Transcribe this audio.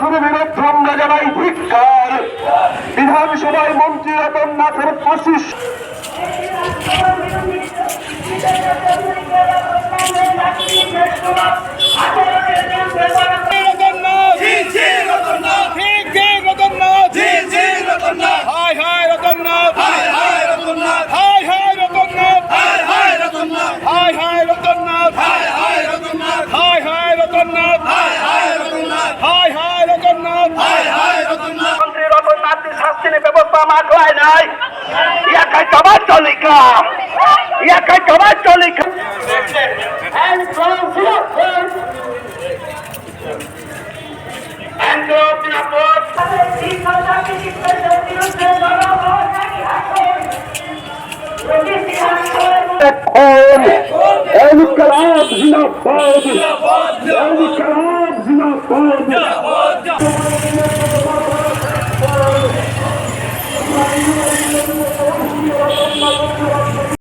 নাথের বিরুদ্ধে আমরা জানাই ধিক্কার। বিধানসভায় মন্ত্রী রতন নাথের ফাঁসি ব্যবস্থা মাঠলায় নাই ইয়াকাই তোমার চলিকা ইয়াকাই তোমার চলিকা ইনকলাব জিন্দাবাদ ইনকলাব জিন্দাবাদ